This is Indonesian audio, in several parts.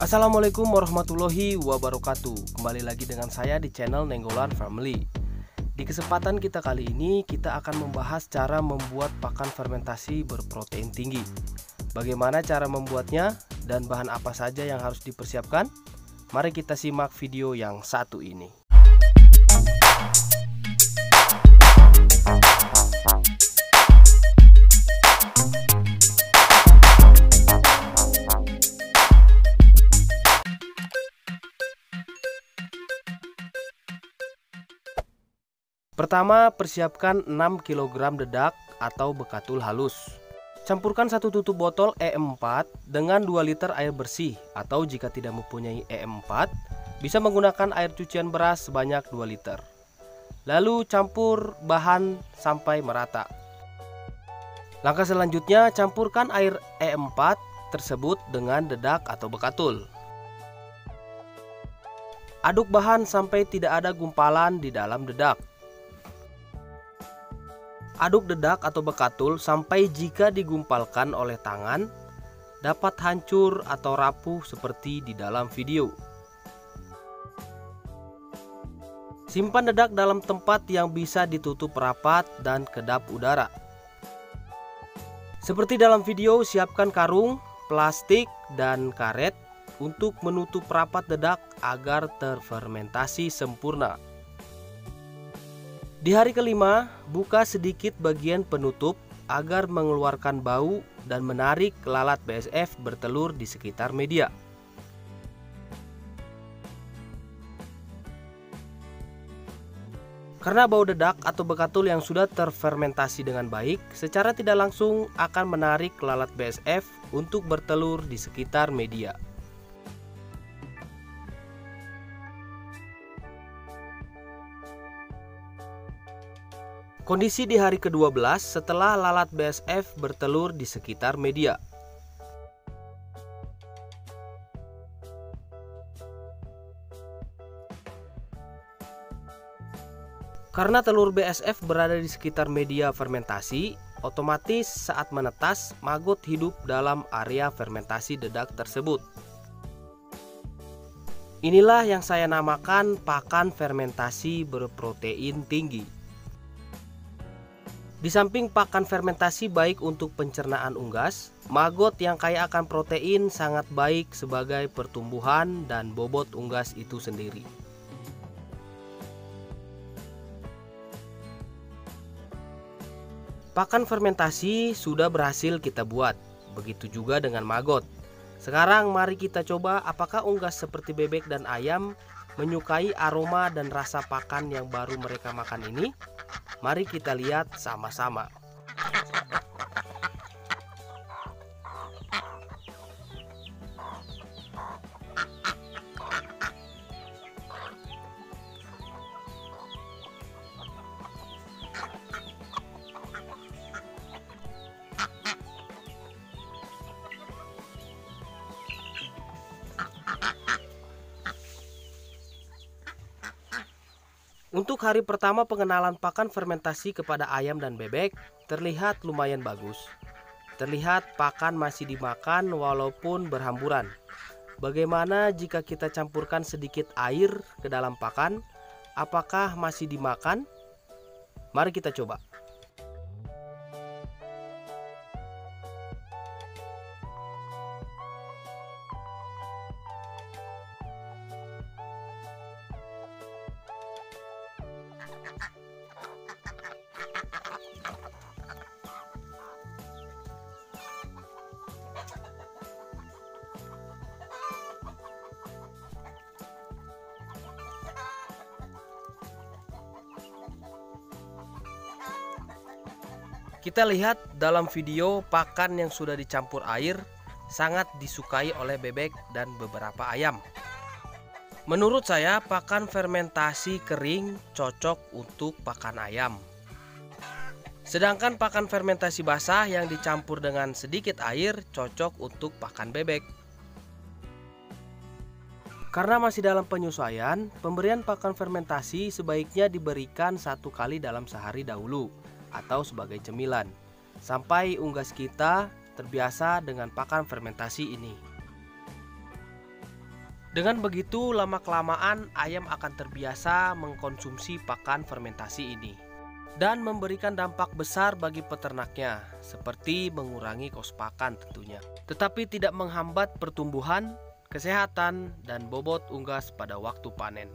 Assalamualaikum warahmatullahi wabarakatuh. Kembali lagi dengan saya di channel Nenggolan Family. Di kesempatan kita kali ini, kita akan membahas cara membuat pakan fermentasi berprotein tinggi. Bagaimana cara membuatnya dan bahan apa saja yang harus dipersiapkan? Mari kita simak video yang satu ini. Pertama, persiapkan 6 kg dedak atau bekatul halus. Campurkan 1 tutup botol E4 dengan 2 liter air bersih, atau jika tidak mempunyai E4, bisa menggunakan air cucian beras sebanyak 2 liter. Lalu campur bahan sampai merata. Langkah selanjutnya, campurkan air E4 tersebut dengan dedak atau bekatul. Aduk bahan sampai tidak ada gumpalan di dalam dedak. Aduk dedak atau bekatul sampai jika digumpalkan oleh tangan dapat hancur atau rapuh seperti di dalam video. Simpan dedak dalam tempat yang bisa ditutup rapat dan kedap udara. Seperti dalam video, siapkan karung, plastik, dan karet untuk menutup rapat dedak agar terfermentasi sempurna. Di hari kelima, buka sedikit bagian penutup agar mengeluarkan bau dan menarik lalat BSF bertelur di sekitar media. Karena bau dedak atau bekatul yang sudah terfermentasi dengan baik, secara tidak langsung akan menarik lalat BSF untuk bertelur di sekitar media. Kondisi di hari ke-12 setelah lalat BSF bertelur di sekitar media. Karena telur BSF berada di sekitar media fermentasi, otomatis saat menetas maggot hidup dalam area fermentasi dedak tersebut. Inilah yang saya namakan pakan fermentasi berprotein tinggi. Di samping pakan fermentasi baik untuk pencernaan unggas, maggot yang kaya akan protein sangat baik sebagai pertumbuhan dan bobot unggas itu sendiri. Pakan fermentasi sudah berhasil kita buat, begitu juga dengan maggot. Sekarang mari kita coba apakah unggas seperti bebek dan ayam menyukai aroma dan rasa pakan yang baru mereka makan ini. Mari kita lihat sama-sama. Untuk hari pertama pengenalan pakan fermentasi kepada ayam dan bebek terlihat lumayan bagus. Terlihat pakan masih dimakan walaupun berhamburan. Bagaimana jika kita campurkan sedikit air ke dalam pakan? Apakah masih dimakan? Mari kita coba. Kita lihat dalam video pakan yang sudah dicampur air sangat disukai oleh bebek dan beberapa ayam. Menurut saya pakan fermentasi kering cocok untuk pakan ayam. Sedangkan pakan fermentasi basah yang dicampur dengan sedikit air cocok untuk pakan bebek. Karena masih dalam penyesuaian, pemberian pakan fermentasi sebaiknya diberikan 1 kali dalam sehari dahulu atau sebagai cemilan sampai unggas kita terbiasa dengan pakan fermentasi ini. Dengan begitu, lama-kelamaan ayam akan terbiasa mengkonsumsi pakan fermentasi ini dan memberikan dampak besar bagi peternaknya, seperti mengurangi kos pakan tentunya, tetapi tidak menghambat pertumbuhan, kesehatan, dan bobot unggas pada waktu panen.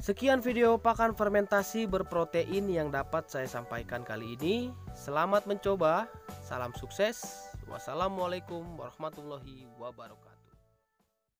Sekian video pakan fermentasi berprotein yang dapat saya sampaikan kali ini. Selamat mencoba, salam sukses. Wassalamualaikum warahmatullahi wabarakatuh.